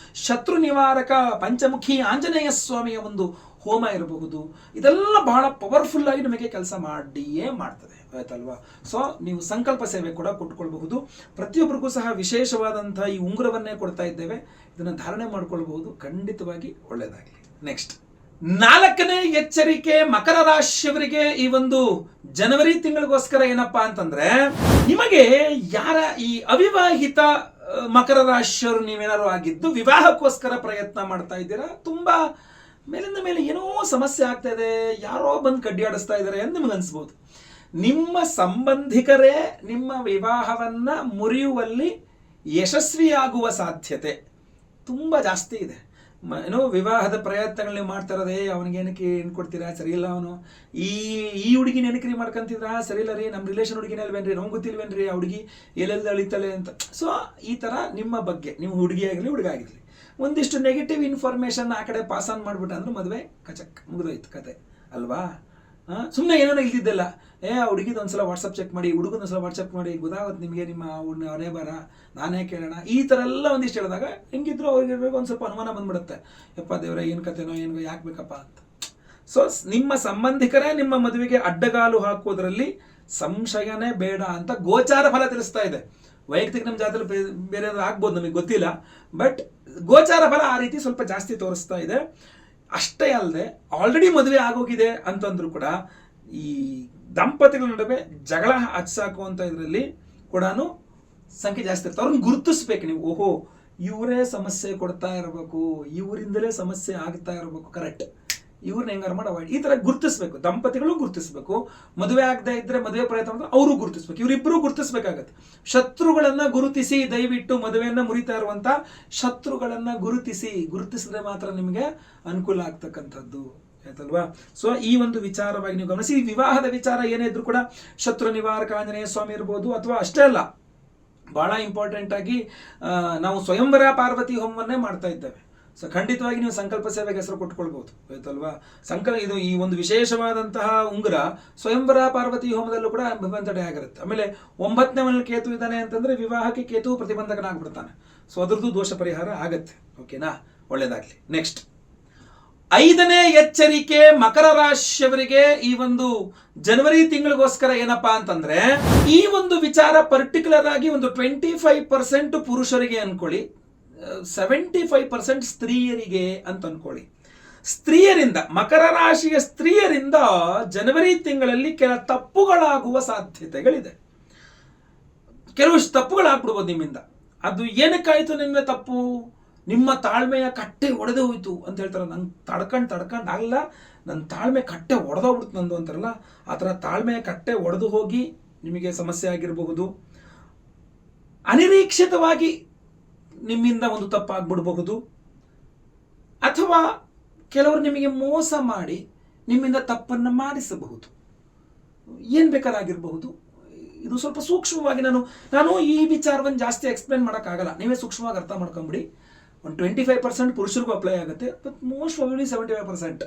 ಶತ್ರು ನಿವಾರಕ ಪಂಚಮುಖಿ ಆಂಜನೇಯ ಸ್ವಾಮಿಯ ಒಂದು ಹೋಮ ಇರಬಹುದು. ಇದೆಲ್ಲ ಬಹಳ ಪವರ್ಫುಲ್ ಆಗಿ ನಿಮಗೆ ಕೆಲಸ ಮಾಡಿಯೇ ಮಾಡ್ತದೆ, ಆಯ್ತಲ್ವಾ. ಸೊ ನೀವು ಸಂಕಲ್ಪ ಸೇವೆ ಕೂಡ ಕೊಟ್ಕೊಳ್ಬಹುದು. ಪ್ರತಿಯೊಬ್ಬರಿಗೂ ಸಹ ವಿಶೇಷವಾದಂತಹ ಈ ಉಂಗುರವನ್ನೇ ಕೊಡ್ತಾ ಇದ್ದೇವೆ, ಇದನ್ನು ಧಾರಣೆ ಮಾಡ್ಕೊಳ್ಬಹುದು, ಖಂಡಿತವಾಗಿ ಒಳ್ಳೆಯದಾಗಲಿ. ನೆಕ್ಸ್ಟ್ 4ನೇ ಎಚ್ಚರಿಕೆ ಮಕರ ರಾಶಿಯವರಿಗೆ ಈ ಒಂದು ಜನವರಿ ತಿಂಗಳಿಗೋಸ್ಕರ ಏನಪ್ಪಾ ಅಂತಂದ್ರೆ, ನಿಮಗೆ ಯಾರ ಈ ಅವಿವಾಹಿತ ಮಕರ ರಾಶಿಯವರು ನೀವೇನಾದ್ರು ಆಗಿದ್ದು ವಿವಾಹಕ್ಕೋಸ್ಕರ ಪ್ರಯತ್ನ ಮಾಡ್ತಾ ಇದ್ದೀರಾ, ತುಂಬಾ ಮೇಲಿಂದ ಮೇಲೆ ಏನೋ ಸಮಸ್ಯೆ ಆಗ್ತಾ ಇದೆ, ಯಾರೋ ಬಂದು ಕಡ್ಡಿಯಾಡಿಸ್ತಾ ಇದ್ದಾರೆ ಅಂತ ನಿಮ್ಗೆ ಅನ್ಸ್ಬೋದು. ನಿಮ್ಮ ಸಂಬಂಧಿಕರೇ ನಿಮ್ಮ ವಿವಾಹವನ್ನ ಮುರಿಯುವಲ್ಲಿ ಯಶಸ್ವಿಯಾಗುವ ಸಾಧ್ಯತೆ ತುಂಬಾ ಜಾಸ್ತಿ ಇದೆ. ಏನೋ ವಿವಾಹದ ಪ್ರಯತ್ನಗಳು ನೀವು ಮಾಡ್ತಾ ಇರೋದೇ, ಅವನಿಗೇನಕ್ಕೆ ಏನು ಕೊಡ್ತೀರಾ, ಸರಿ ಇಲ್ಲ, ಅವನು ಈ ಹುಡುಗಿನ ಏನಕ್ರಿ ಮಾಡ್ಕೊಂತಿದ್ರಾ, ಸರಿ ಇಲ್ಲ ರೀ, ನಮ್ಮ ರಿಲೇಷನ್ ಹುಡುಗಿನ ಅಲ್ವೇನ್ರಿ, ನಮ್ಗೆ ಗೊತ್ತಿಲ್ವೇನ್ರಿ ಆ ಹುಡುಗಿ ಎಲ್ಲೆಲ್ಲಿ ಅಳಿತಾಳೆ ಅಂತ. ಸೊ ಈ ಥರ ನಿಮ್ಮ ಬಗ್ಗೆ, ನೀವು ಹುಡುಗಿ ಆಗಿರಲಿ ಹುಡುಗ ಆಗಿರಲಿ, ಒಂದಿಷ್ಟು ನೆಗೆಟಿವ್ ಇನ್ಫಾರ್ಮೇಷನ್ ಆ ಕಡೆ ಪಾಸ್ ಆನ್ ಮಾಡ್ಬಿಟ್ಟ ಅಂದ್ರೆ ಮದುವೆ ಕಚಕ್ ಮುಗಿದೋಯ್ತು ಕತೆ ಅಲ್ವಾ. ಸುಮ್ಮನೆ ಏನೋ ಇಲ್ದಿದ್ದಲ್ಲ, ಆ ಹುಡುಗಿದ ಒಂದ್ಸಲ ವಾಟ್ಸಪ್ ಚೆಕ್ ಮಾಡಿ, ಹುಡುಗನ ಒಂದ್ಸಲ ವಾಟ್ಸಪ್ ಮಾಡಿ, ಗೊತ್ತಾಗುತ್ತೆ ನಿಮಗೆ ನಿಮ್ಮ ಅವನೇ ಬರ ನಾನೇ ಕೇಳೋಣ, ಈ ಥರ ಎಲ್ಲ ಒಂದಿಷ್ಟು ಹೇಳಿದಾಗ ಹೆಂಗಿದ್ರು ಅವ್ರಿಗೆ ಒಂದು ಸ್ವಲ್ಪ ಅನುಮಾನ ಬಂದ್ಬಿಡುತ್ತೆ, ಯಪ್ಪ ದೇವ್ರ ಏನು ಕತೆನೋ ಏನು ಯಾಕೆ ಬೇಕಪ್ಪ ಅಂತ. ಸೊ ನಿಮ್ಮ ಸಂಬಂಧಿಕರೇ ನಿಮ್ಮ ಮದುವೆಗೆ ಅಡ್ಡಗಾಲು ಹಾಕೋದ್ರಲ್ಲಿ ಸಂಶಯನೇ ಬೇಡ ಅಂತ ಗೋಚಾರ ಫಲ ತಿಳಿಸ್ತಾ ಇದೆ. ವೈಯಕ್ತಿಕ ನಮ್ಮ ಜಾತದಲ್ಲಿ ಬೇರೆ ಆಗ್ಬೋದು, ನಮಗೆ ಗೊತ್ತಿಲ್ಲ, ಬಟ್ ಗೋಚಾರ ಫಲ ಆ ರೀತಿ ಸ್ವಲ್ಪ ಜಾಸ್ತಿ ತೋರಿಸ್ತಾ ಇದೆ. ಅಷ್ಟೇ ಅಲ್ಲದೆ ಆಲ್ರೆಡಿ ಮದುವೆ ಆಗೋಗಿದೆ ಅಂತಂದ್ರೂ ಕೂಡ ಈ ದಂಪತಿಗಳ ನಡುವೆ ಜಗಳ ಹಚ್ಚಾಕುವಂಥ ಇದರಲ್ಲಿ ಕೂಡ ಸಂಖ್ಯೆ ಜಾಸ್ತಿ ಇರ್ತವೆ. ಅವ್ರನ್ನ ಗುರುತಿಸ್ಬೇಕು ನೀವು, ಓಹೋ ಇವರೇ ಸಮಸ್ಯೆ ಕೊಡ್ತಾ ಇರಬೇಕು, ಇವರಿಂದಲೇ ಸಮಸ್ಯೆ ಆಗ್ತಾ ಇರಬೇಕು, ಕರೆಕ್ಟ್, ಇವ್ರನ್ನ ಹೆಂಗಾರು ಮಾಡಿ ಅವಾಯ್ಡ್, ಈ ಥರ ಗುರುತಿಸ್ಬೇಕು. ದಂಪತಿಗಳು ಗುರುತಿಸ್ಬೇಕು, ಮದುವೆ ಆಗದೆ ಇದ್ರೆ ಮದುವೆ ಪ್ರಯತ್ನ ಮಾಡಿದ್ರೆ ಅವರು ಗುರುತಿಸ್ಬೇಕು, ಇವರಿಬ್ಬರು ಗುರುತಿಸ್ಬೇಕಾಗತ್ತೆ. ಶತ್ರುಗಳನ್ನ ಗುರುತಿಸಿ, ದಯವಿಟ್ಟು ಮದುವೆಯನ್ನ ಮುರಿತಾ ಇರುವಂತ ಶತ್ರುಗಳನ್ನ ಗುರುತಿಸಿದ್ರೆ ಮಾತ್ರ ನಿಮಗೆ ಅನುಕೂಲ ಆಗ್ತಕ್ಕಂಥದ್ದು, ಆಯ್ತಲ್ವಾ. ಸೊ ಈ ಒಂದು ವಿಚಾರವಾಗಿ ನೀವು ಗಮನಿಸಿ. ವಿವಾಹದ ವಿಚಾರ ಏನೇ ಇದ್ರು ಕೂಡ ಶತ್ರು ನಿವಾರಕ ಆಂಜನೇಯ ಸ್ವಾಮಿ ಇರ್ಬೋದು, ಅಥವಾ ಅಷ್ಟೇ ಅಲ್ಲ, ಬಹಳ ಇಂಪಾರ್ಟೆಂಟ್ ಆಗಿ ನಾವು ಸ್ವಯಂವರ ಪಾರ್ವತಿ ಹೋಮವನ್ನೇ ಮಾಡ್ತಾ ಇದ್ದೇವೆ. ಸೊ ಖಂಡಿತವಾಗಿ ನೀವು ಸಂಕಲ್ಪ ಸೇವೆಗೆ ಹೆಸರು ಕೊಟ್ಕೊಳ್ಬಹುದು, ಆಯ್ತಲ್ವಾ. ಇದು ಈ ಒಂದು ವಿಶೇಷವಾದಂತಹ ಉಂಗುರ ಸ್ವಯಂವರ ಪಾರ್ವತಿ ಹೋಮದಲ್ಲೂ ಕೂಡ ನಿಬಂಧನೆ ಆಗಿರುತ್ತೆ. ಆಮೇಲೆ 9ನೇ ಮನೇಲಿ ಕೇತು ಇದ್ದಾನೆ ಅಂತಂದ್ರೆ ವಿವಾಹಕ್ಕೆ ಕೇತು ಪ್ರತಿಬಂಧಕನಾಗ್ಬಿಡ್ತಾನೆ. ಸೊ ಅದ್ರದ್ದು ದೋಷ ಪರಿಹಾರ ಆಗತ್ತೆ, ಓಕೆನಾ, ಒಳ್ಳೇದಾಗ್ಲಿ. ನೆಕ್ಸ್ಟ್ 5ನೇ ಎಚ್ಚರಿಕೆ ಮಕರ ರಾಶಿಯವರಿಗೆ ಈ ಒಂದು ಜನವರಿ ತಿಂಗಳಿಗೋಸ್ಕರ ಏನಪ್ಪಾ ಅಂತಂದ್ರೆ, ಈ ಒಂದು ವಿಚಾರ ಪರ್ಟಿಕ್ಯುಲರ್ ಆಗಿ ಒಂದು 25% ಪುರುಷರಿಗೆ ಅನ್ಕೊಳ್ಳಿ, 75% ಸ್ತ್ರೀಯರಿಗೆ ಅಂತ ಅನ್ಕೊಳ್ಳಿ. ಸ್ತ್ರೀಯರಿಂದ, ಮಕರ ರಾಶಿಯ ಸ್ತ್ರೀಯರಿಂದ ಜನವರಿ ತಿಂಗಳಲ್ಲಿ ಕೆಲ ತಪ್ಪುಗಳಾಗುವ ಸಾಧ್ಯತೆಗಳಿದೆ. ಕೆಲವು ತಪ್ಪುಗಳಾಗ್ಬಿಡ್ಬೋದು ನಿಮ್ಮಿಂದ. ಅದು ಏನಕ್ಕಾಯ್ತು ನಿಮ್ಮ ತಪ್ಪು? ನಿಮ್ಮ ತಾಳ್ಮೆಯ ಕಟ್ಟೆ ಒಡೆದು ಹೋಯ್ತು ಅಂತ ಹೇಳ್ತಾರೆ. ನಂಗೆ ತಡ್ಕೊಂಡು ಆಗಲ್ಲ, ನನ್ನ ತಾಳ್ಮೆ ಕಟ್ಟೆ ಒಡೆದೋಗ್ಬಿಡ್ತು ನಂದು ಅಂತಾರಲ್ಲ, ಆ ಥರ ತಾಳ್ಮೆಯ ಕಟ್ಟೆ ಒಡೆದು ಹೋಗಿ ನಿಮಗೆ ಸಮಸ್ಯೆ ಆಗಿರಬಹುದು. ಅನಿರೀಕ್ಷಿತವಾಗಿ ನಿಮ್ಮಿಂದ ಒಂದು ತಪ್ಪಾಗ್ಬಿಡಬಹುದು, ಅಥವಾ ಕೆಲವರು ನಿಮಗೆ ಮೋಸ ಮಾಡಿ ನಿಮ್ಮಿಂದ ತಪ್ಪನ್ನು ಮಾಡಿಸಬಹುದು, ಏನು ಬೇಕಾರಾಗಿರಬಹುದು. ಇದು ಸ್ವಲ್ಪ ಸೂಕ್ಷ್ಮವಾಗಿ ನಾನು ಈ ವಿಚಾರವನ್ನು ಜಾಸ್ತಿ ಎಕ್ಸ್ಪ್ಲೇನ್ ಮಾಡೋಕ್ಕಾಗಲ್ಲ, ನೀವೇ ಸೂಕ್ಷ್ಮವಾಗಿ ಅರ್ಥ ಮಾಡ್ಕೊಂಬಿಡಿ. ಒಂದು 25% ಪುರುಷರಿಗೂ ಅಪ್ಲೈ ಆಗುತ್ತೆ, ಬಟ್ ಮೋಸ್ಟ್ ಪ್ರಾಬಬ್ಲಿ 75%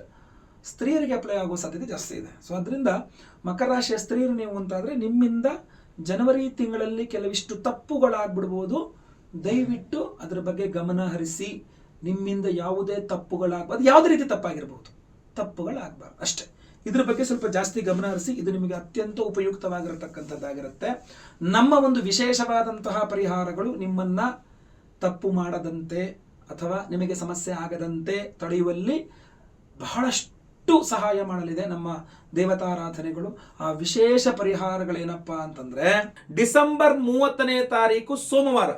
ಸ್ತ್ರೀಯರಿಗೆ ಅಪ್ಲೈ ಆಗುವ ಸಾಧ್ಯತೆ ಜಾಸ್ತಿ ಇದೆ. ಸೊ ಅದರಿಂದ ಮಕರ ರಾಶಿಯ ಸ್ತ್ರೀಯರು ನೀವು ಅಂತಾದರೆ ನಿಮ್ಮಿಂದ ಜನವರಿ ತಿಂಗಳಲ್ಲಿ ಕೆಲವಿಷ್ಟು ತಪ್ಪುಗಳಾಗ್ಬಿಡ್ಬೋದು. ದಯವಿಟ್ಟು ಅದರ ಬಗ್ಗೆ ಗಮನ ಹರಿಸಿ. ನಿಮ್ಮಿಂದ ಯಾವುದೇ ತಪ್ಪುಗಳಾಗಬಾರ್ದು, ಯಾವುದೇ ರೀತಿ ತಪ್ಪಾಗಿರ್ಬೋದು, ತಪ್ಪುಗಳಾಗಬಾರ್ದು ಅಷ್ಟೇ. ಇದ್ರ ಬಗ್ಗೆ ಸ್ವಲ್ಪ ಜಾಸ್ತಿ ಗಮನ ಹರಿಸಿ. ಇದು ನಿಮಗೆ ಅತ್ಯಂತ ಉಪಯುಕ್ತವಾಗಿರತಕ್ಕಂಥದ್ದಾಗಿರುತ್ತೆ. ನಮ್ಮ ಒಂದು ವಿಶೇಷವಾದಂತಹ ಪರಿಹಾರಗಳು ನಿಮ್ಮನ್ನ ತಪ್ಪು ಮಾಡದಂತೆ ಅಥವಾ ನಿಮಗೆ ಸಮಸ್ಯೆ ಆಗದಂತೆ ತಡೆಯುವಲ್ಲಿ ಬಹಳಷ್ಟು ಸಹಾಯ ಮಾಡಲಿದೆ ನಮ್ಮ ದೇವತಾರಾಧನೆಗಳು. ಆ ವಿಶೇಷ ಪರಿಹಾರಗಳೇನಪ್ಪಾ ಅಂತಂದ್ರೆ, ಡಿಸೆಂಬರ್ 30ನೇ ತಾರೀಕು ಸೋಮವಾರ,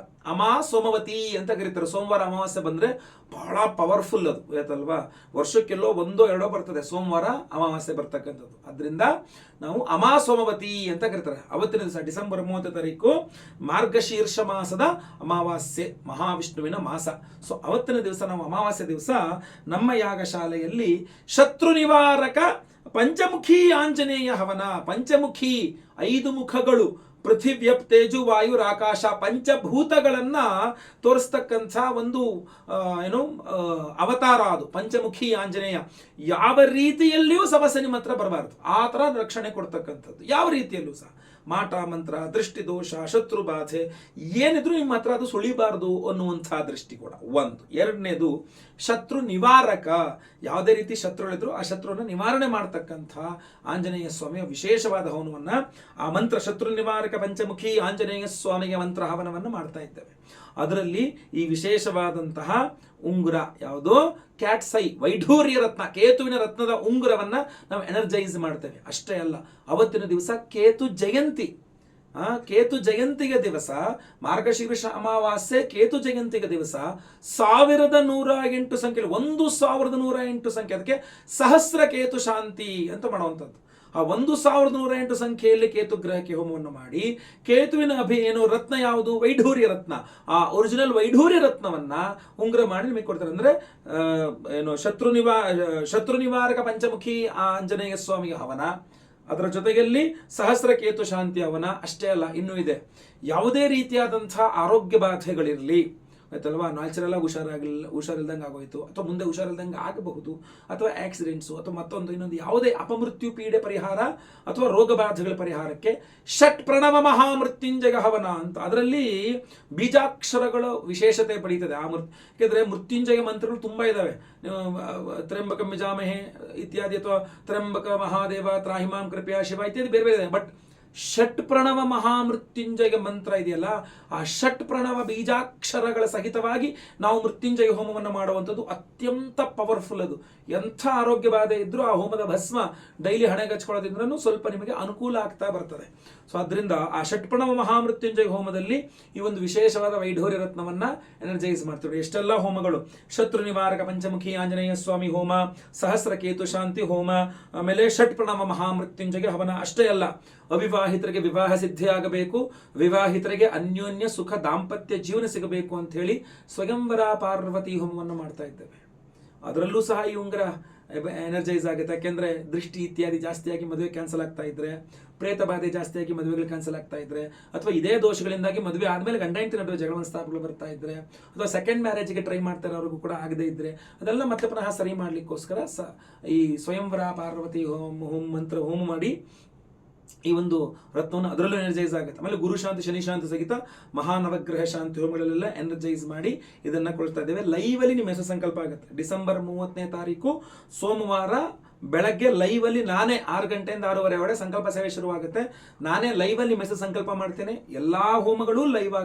ಸೋಮವತಿ ಅಂತ ಕರೀತಾರೆ. ಸೋಮವಾರ ಅಮಾವಾಸ್ಯೆ ಬಂದ್ರೆ ಬಹಳ ಪವರ್ಫುಲ್ ಅದು, ಆಯ್ತಲ್ವಾ? ವರ್ಷಕ್ಕೆಲ್ಲೋ 1-2 ಬರ್ತದೆ ಸೋಮವಾರ ಅಮಾವಾಸ್ಯೆ ಬರ್ತಕ್ಕಂಥದ್ದು. ಅದರಿಂದ ನಾವು ಸೋಮವತಿ ಅಂತ ಕರೀತಾರೆ. ಅವತ್ತಿನ ದಿವಸ ಡಿಸೆಂಬರ್ 30 ತಾರೀಕು ಮಾರ್ಗಶೀರ್ಷ ಮಾಸದ ಅಮಾವಾಸ್ಯೆ, ಮಹಾವಿಷ್ಣುವಿನ ಮಾಸ. ಸೊ ಅವತ್ತಿನ ದಿವಸ ನಾವು ಅಮಾವಾಸ್ಯೆ ದಿವಸ ನಮ್ಮ ಯಾಗಶಾಲೆಯಲ್ಲಿ ಶತ್ರು ನಿವಾರಕ ಪಂಚಮುಖಿ ಆಂಜನೇಯ ಹವನ, ಪಂಚಮುಖಿ 5 ಮುಖಗಳು, ಪೃಥಿವ್ಯಪ್ ತೇಜು ವಾಯು ಆಕಾಶ ಪಂಚಭೂತಗಳನ್ನ ತೋರಿಸ್ತಕ್ಕಂಥ ಒಂದು ಅವತಾರ ಅದು ಪಂಚಮುಖಿ ಆಂಜನೇಯ. ಯಾವ ರೀತಿಯಲ್ಲಿಯೂ ಸಮಸ್ಯೆ ನಿಮ್ಮ ಹತ್ರ ಬರಬಾರದು, ಆ ಥರ ರಕ್ಷಣೆ ಕೊಡ್ತಕ್ಕಂಥದ್ದು. ಯಾವ ರೀತಿಯಲ್ಲೂ ಸಹ ಮಾಟ ಮಂತ್ರ, ದೃಷ್ಟಿ ದೋಷ, ಶತ್ರು ಬಾಧೆ ಏನಿದ್ರು ನಿಮ್ಮ ಹತ್ರ ಅದು ಸುಳಿಬಾರದು ಅನ್ನುವಂಥ ದೃಷ್ಟಿ ಕೂಡ ಒಂದು. ಎರಡನೇದು ಶತ್ರು ನಿವಾರಕ, ಯಾವುದೇ ರೀತಿ ಶತ್ರುಗಳಿದ್ರು ಆ ಶತ್ರುವನ್ನು ನಿವಾರಣೆ ಮಾಡ್ತಕ್ಕಂಥ ಆಂಜನೇಯ ಸ್ವಾಮಿಯ ವಿಶೇಷವಾದ ಹವನವನ್ನ, ಆ ಮಂತ್ರ ಶತ್ರು ನಿವಾರಕ ಪಂಚಮುಖಿ ಆಂಜನೇಯ ಸ್ವಾಮಿಯ ಮಂತ್ರ ಹವನವನ್ನು ಮಾಡ್ತಾ ಇದ್ದೇವೆ. ಅದರಲ್ಲಿ ಈ ವಿಶೇಷವಾದಂತಹ ಉಂಗುರ ಯಾವುದು, ಕ್ಯಾಟ್ಸೈ ವೈಢೂರ್ಯ ರತ್ನ, ಕೇತುವಿನ ರತ್ನದ ಉಂಗುರವನ್ನ ನಾವು ಎನರ್ಜೈಸ್ ಮಾಡ್ತೇವೆ. ಅಷ್ಟೇ ಅಲ್ಲ, ಅವತ್ತಿನ ದಿವಸ ಕೇತು ಜಯಂತಿ, ಕೇತು ಜಯಂತಿಗೆ ದಿವಸ, ಮಾರ್ಗಶೀರ್ಷ ಅಮಾವಾಸ್ಯೆ ಕೇತು ಜಯಂತಿಗೆ ದಿವಸ 1108 ಸಂಖ್ಯೆ, 1108 ಸಂಖ್ಯೆ, ಅದಕ್ಕೆ ಸಹಸ್ರ ಕೇತು ಶಾಂತಿ ಅಂತ ಮಾಡುವಂಥದ್ದು. ಆ 1108 ಸಂಖ್ಯೆಯಲ್ಲಿ ಕೇತು ಗ್ರಹಕ್ಕೆ ಹೋಮವನ್ನು ಮಾಡಿ, ಕೇತುವಿನ ರತ್ನ ಯಾವುದು, ವೈಢೂರ್ಯ ರತ್ನ, ಆ ಒರಿಜಿನಲ್ ವೈಢೂರ್ಯ ರತ್ನವನ್ನ ಉಂಗುರ ಮಾಡಿ ನಿಮಗೆ ಕೊಡ್ತಾರೆ. ಅಂದ್ರೆ ಶತ್ರು ನಿವಾರಕ ಪಂಚಮುಖಿ ಆಂಜನೇಯ ಸ್ವಾಮಿಯ ಹವನ, ಅದರ ಜೊತೆಯಲ್ಲಿ ಸಹಸ್ರ ಕೇತು ಶಾಂತಿ ಹವನ. ಅಷ್ಟೇ ಅಲ್ಲ, ಇನ್ನೂ ಇದೆ. ಯಾವುದೇ ರೀತಿಯಾದಂತಹ ಆರೋಗ್ಯ ಬಾಧೆಗಳಿರಲಿ, ಆಯ್ತಲ್ವಾ, ನ್ಯಾಚುರಲ್ ಆಗಿ ಹುಷಾರಿಲ್ದಂಗೆ ಆಗೋಯ್ತು, ಅಥವಾ ಮುಂದೆ ಹುಷಾರಿಲ್ದಂಗೆ ಆಗಬಹುದು, ಅಥವಾ ಆಕ್ಸಿಡೆಂಟ್ಸು, ಅಥವಾ ಮತ್ತೊಂದು ಇನ್ನೊಂದು ಯಾವುದೇ ಅಪಮೃತ್ಯು ಪೀಡೆ ಪರಿಹಾರ ಅಥವಾ ರೋಗ ಬಾಧೆಗಳ ಪರಿಹಾರಕ್ಕೆ ಷಟ್ ಪ್ರಣವ ಮಹಾಮೃತ್ಯುಂಜಯ ಹವನ ಅಂತ, ಅದರಲ್ಲಿ ಬೀಜಾಕ್ಷರಗಳ ವಿಶೇಷತೆ ಪಡೀತದೆ. ಯಾಕೆಂದ್ರೆ ಮೃತ್ಯುಂಜಯ ಮಂತ್ರಗಳು ತುಂಬಾ ಇದಾವೆ. ತ್ರ್ಯಂಬಕ ಮಿಜಾಮಹೆ ಇತ್ಯಾದಿ, ಅಥವಾ ತ್ರ್ಯಂಬಕ ಮಹಾದೇವ ತ್ರಾಹಿಮಾಂ ಕೃಪೆಯ ಶಿವ ಇತ್ಯಾದಿ ಬೇರೆ ಬೇರೆ ಇದೆ. ಬಟ್ ಷಟ್ ಪ್ರಣವ ಮಹಾಮೃತ್ಯುಂಜಯ ಮಂತ್ರ ಇದೆಯಲ್ಲ, ಆ ಷಟ್ ಪ್ರಣವ ಬೀಜಾಕ್ಷರಗಳ ಸಹಿತವಾಗಿ ನಾವು ಮೃತ್ಯುಂಜಯ ಹೋಮವನ್ನು ಮಾಡುವಂಥದ್ದು ಅತ್ಯಂತ ಪವರ್ಫುಲ್. ಅದು ಎಂಥ ಆರೋಗ್ಯ ಬಾಧೆ ಇದ್ರೂ ಆ ಹೋಮದ ಭಸ್ಮ ಡೈಲಿ ಹಣೆಗಚ್ಕೊಳ್ಳೋದ್ರಿಂದ ಸ್ವಲ್ಪ ನಿಮಗೆ ಅನುಕೂಲ ಆಗ್ತಾ ಬರ್ತದೆ. ಸೊ ಅದರಿಂದ ಆ ಷಟ್ ಪ್ರಣವ ಮಹಾಮೃತ್ಯುಂಜಯ ಹೋಮದಲ್ಲಿ ಈ ಒಂದು ವಿಶೇಷವಾದ ವೈಢೂರ್ಯ ರತ್ನವನ್ನ ಎನರ್ಜೈಸ್ ಮಾಡ್ತೀವಿ. ಎಷ್ಟೆಲ್ಲ ಹೋಮಗಳು, ಶತ್ರು ನಿವಾರಕ ಪಂಚಮುಖಿ ಆಂಜನೇಯ ಸ್ವಾಮಿ ಹೋಮ, ಸಹಸ್ರ ಕೇತು ಶಾಂತಿ ಹೋಮ, ಆಮೇಲೆ ಷಟ್ ಪ್ರಣವ ಮಹಾಮೃತ್ಯುಂಜಯ ಹವನ. ಅಷ್ಟೇ ಅಲ್ಲ, ಅವಿವಾಹಿತರಿಗೆ ವಿವಾಹ ಸಿದ್ಧಿಯಾಗಬೇಕು, ವಿವಾಹಿತರಿಗೆ ಅನ್ಯೋನ್ಯ ಸುಖ ದಾಂಪತ್ಯ ಜೀವನ ಸಿಗಬೇಕು ಅಂತ ಹೇಳಿ ಸ್ವಯಂವರ ಪಾರ್ವತಿ ಹೋಮವನ್ನು ಮಾಡ್ತಾ ಇದ್ದೇವೆ. ಅದರಲ್ಲೂ ಸಹ ಈ ಉಂಗುರ ಎನರ್ಜೈಸ್ ಆಗುತ್ತೆ. ಯಾಕೆಂದ್ರೆ ದೃಷ್ಟಿ ಇತ್ಯಾದಿ ಜಾಸ್ತಿಯಾಗಿ ಮದುವೆ ಕ್ಯಾನ್ಸಲ್ ಆಗ್ತಾ ಇದ್ರೆ, ಪ್ರೇತ ಬಾಧೆ ಜಾಸ್ತಿಯಾಗಿ ಮದುವೆಗಳು ಕ್ಯಾನ್ಸಲ್ ಆಗ್ತಾ ಇದ್ರೆ, ಅಥವಾ ಇದೇ ದೋಷಗಳಿಂದಾಗಿ ಮದುವೆ ಆದ್ಮೇಲೆ ಗಂಡ ಹೆಂಡತಿ ನಡುವೆ ಜಗಳ ಮನಸ್ತಾಪಗಳು ಬರ್ತಾ ಇದ್ರೆ, ಅಥವಾ ಸೆಕೆಂಡ್ ಮ್ಯಾರೇಜ್ಗೆ ಟ್ರೈ ಮಾಡ್ತಾರೆ ಅವ್ರಿಗೂ ಕೂಡ ಆಗದೇ ಇದ್ರೆ, ಅದೆಲ್ಲ ಮತ್ತೆ ಪುನಃ ಸರಿ ಮಾಡ್ಲಿಕ್ಕೋಸ್ಕರ ಈ ಸ್ವಯಂವರ ಪಾರ್ವತಿ ಹೋಮ ಮಾಡಿ ಈ ಒಂದು ರತ್ನವನ್ನು ಅದರಲ್ಲೂ ಎನರ್ಜೈಸ್ ಆಗುತ್ತೆ. ಆಮೇಲೆ ಗುರು ಶಾಂತಿ ಶನಿ ಶಾಂತಿ ಸಹಿತ ಮಹಾನವಗ್ರಹ ಶಾಂತಿ ಹೋಮಗಳಲ್ಲೆಲ್ಲ ಎನರ್ಜೈಸ್ ಮಾಡಿ ಇದನ್ನ ಕೊಡ್ತಾ ಇದ್ದೇವೆ. ಲೈವ್ ಅಲ್ಲಿ ನಿಮ್ಮ ಹೆಸರು ಸಂಕಲ್ಪ ಆಗುತ್ತೆ. ಡಿಸೆಂಬರ್ 30ನೇ ತಾರೀಕು ಸೋಮವಾರ ಬೆಳಗ್ಗೆ ಲೈವ್ ಅಲ್ಲಿ ನಾನೇ 6 ಗಂಟೆಯಿಂದ 6:30 ಒಳಗೆ ಸಂಕಲ್ಪ ಸೇವೆ ಶುರುವಾಗುತ್ತೆ. ನಾನೇ ಲೈವ್ ಅಲ್ಲಿ ಮೆಸೇಜ್ ಸಂಕಲ್ಪ ಮಾಡ್ತೇನೆ. ಎಲ್ಲಾ ಹೋಮಗಳು ಲೈವ್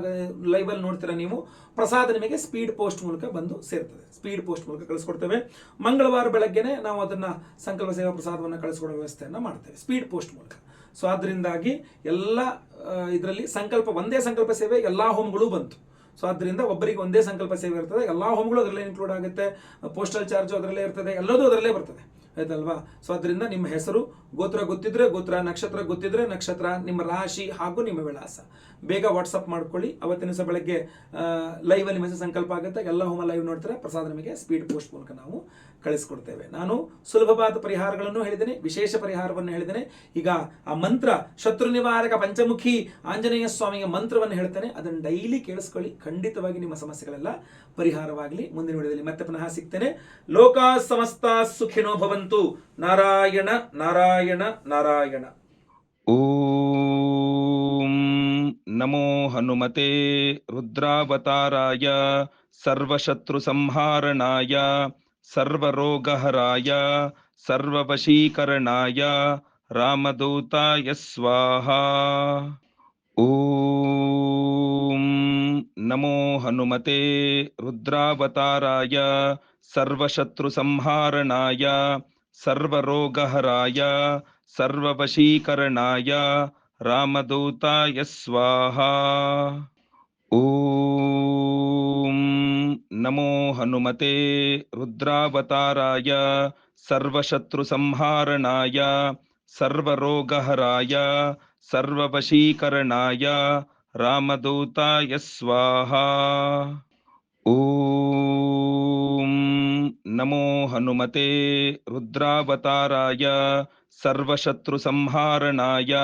ಅಲ್ಲಿ ನೋಡ್ತೀರಾ ನೀವು. ಪ್ರಸಾದ ನಿಮಗೆ ಸ್ಪೀಡ್ ಪೋಸ್ಟ್ ಮೂಲಕ ಬಂದು ಸೇರ್ತದೆ. ಸ್ಪೀಡ್ ಪೋಸ್ಟ್ ಮೂಲಕ ಕಳಿಸ್ಕೊಡ್ತೇವೆ. ಮಂಗಳವಾರ ಬೆಳಗ್ಗೆನೆ ನಾವು ಅದನ್ನ ಸಂಕಲ್ಪ ಸೇವಾ ಪ್ರಸಾದವನ್ನು ಕಳಿಸ್ಕೊಡೋ ವ್ಯವಸ್ಥೆಯನ್ನ ಮಾಡ್ತೇವೆ ಸ್ಪೀಡ್ ಪೋಸ್ಟ್ ಮೂಲಕ. ಸೊ ಆದ್ರಿಂದಾಗಿ ಎಲ್ಲ ಇದರಲ್ಲಿ ಒಂದೇ ಸಂಕಲ್ಪ ಸೇವೆ ಎಲ್ಲಾ ಹೋಮಗಳು ಬಂತು. ಸೊ ಆದ್ರಿಂದ ಒಬ್ಬರಿಗೆ ಒಂದೇ ಸಂಕಲ್ಪ ಸೇವೆ ಇರ್ತದೆ, ಎಲ್ಲಾ ಹೋಮಗಳು ಅದರಲ್ಲೇ ಇನ್ಕ್ಲೂಡ್ ಆಗುತ್ತೆ. ಪೋಸ್ಟಲ್ ಚಾರ್ಜ್ ಅದರಲ್ಲೇ ಇರ್ತದೆ, ಎಲ್ಲದೂ ಅದರಲ್ಲೇ ಬರ್ತದೆ, ಆಯ್ತಲ್ವಾ? ಸೊ ಅದರಿಂದ ನಿಮ್ಮ ಹೆಸರು, ಗೋತ್ರ ಗೊತ್ತಿದ್ರೆ ಗೋತ್ರ, ನಕ್ಷತ್ರ ಗೊತ್ತಿದ್ರೆ ನಕ್ಷತ್ರ, ನಿಮ್ಮ ರಾಶಿ ಹಾಗೂ ನಿಮ್ಮ ವಿಳಾಸ ಬೇಗ ವಾಟ್ಸಪ್ ಮಾಡ್ಕೊಳ್ಳಿ. ಅವತ್ತಿನ ದಿವಸ ಬೆಳಗ್ಗೆ ಲೈವ್ ಅಲ್ಲಿ ಮೆಸೇಜ್ ಸಂಕಲ್ಪ ಆಗುತ್ತೆ. ಎಲ್ಲ ಹೋಮ ಲೈವ್ ನೋಡ್ತಾರೆ. ಪ್ರಸಾದ ನಿಮಗೆ ಸ್ಪೀಡ್ ಪೋಸ್ಟ್ ಮೂಲಕ ನಾವು ಕಳಿಸ್ಕೊಡ್ತೇವೆ. ನಾನು ಸುಲಭವಾದ ಪರಿಹಾರಗಳನ್ನು ಹೇಳಿದ್ದೇನೆ, ವಿಶೇಷ ಪರಿಹಾರವನ್ನು ಹೇಳಿದ್ದೇನೆ. ಈಗ ಆ ಮಂತ್ರ ಶತ್ರು ನಿವಾರಕ ಪಂಚಮುಖಿ ಆಂಜನೇಯ ಸ್ವಾಮಿಯ ಮಂತ್ರವನ್ನು ಹೇಳ್ತೇನೆ. ಅದನ್ನು ಡೈಲಿ ಕೇಳಿಸ್ಕೊಳ್ಳಿ. ಖಂಡಿತವಾಗಿ ನಿಮ್ಮ ಸಮಸ್ಯೆಗಳೆಲ್ಲ ಪರಿಹಾರವಾಗಲಿ. ಮುಂದಿನ ವಿಡಿಯೋದಲ್ಲಿ ಮತ್ತೆ ಪುನಃ ಸಿಗ್ತೇನೆ. ಲೋಕ ಸಮಸ್ತ ಸುಖಿನೋ ಭವಂತು. ನಾರಾಯಣ ನಾರಾಯಣ ನಾರಾಯಣ. ಓಂ ನಮೋ ಹನುಮತೆ ರುದ್ರಾವತಾರಾಯ ಸರ್ವಶತ್ರು ಸಂಹಾರಣಾಯ ಸರ್ವರೋಗಹರಾಯ ಸರ್ವವಶೀಕರಣಾಯ ರಾಮದೂತಾಯ ಸ್ವಾಹಾ. ಓಂ ನಮೋ ಹನುಮತೆ ರುದ್ರಾವತಾರಾಯ ಸರ್ವಶತ್ರು ಸಂಹಾರಣಾಯ ಸರ್ವರೋಗಹರಾಯ ಸರ್ವವಶೀಕರಣಾಯ ರಾಮದೂತಾಯ ಸ್ವಾಹಾ. ಓಂ ನಮೋ ಹನುಮತೆ ರುದ್ರಾವತಾರಾಯ ಸರ್ವಶತ್ರು ಸಂಹಾರಣಾಯ ಸರ್ವರೋಗಹರಾಯ ಸರ್ವವಶೀಕರಣಾಯ ರಾಮದೂತಾಯ ಸ್ವಾಹಾ. ಓಂ ನಮೋ ಹನುಮತೆ ರುದ್ರಾವತಾರಾಯ ಸರ್ವಶತ್ರು ಸಂಹಾರಣಾಯ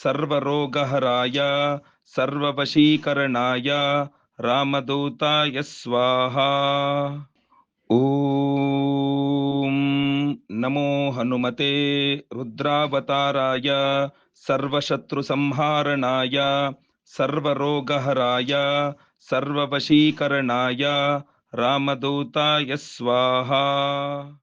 ಸರ್ವರೋಗಹರಾಯ ಸರ್ವವಶೀಕರಣಾಯ ರಾಮದೂತಾಯ ಸ್ವಾಹಾ. ಓಂ ನಮೋ ಹನುಮತೆ ರುದ್ರಾವತಾರಾಯ ಸರ್ವಶತ್ರು ಸಂಹಾರಣಾಯ ಸರ್ವರೋಗಹರಾಯ ಸರ್ವವಶೀಕರಣಾಯ ರಾಮದೂತಾಯ ಸ್ವಾಹಾ.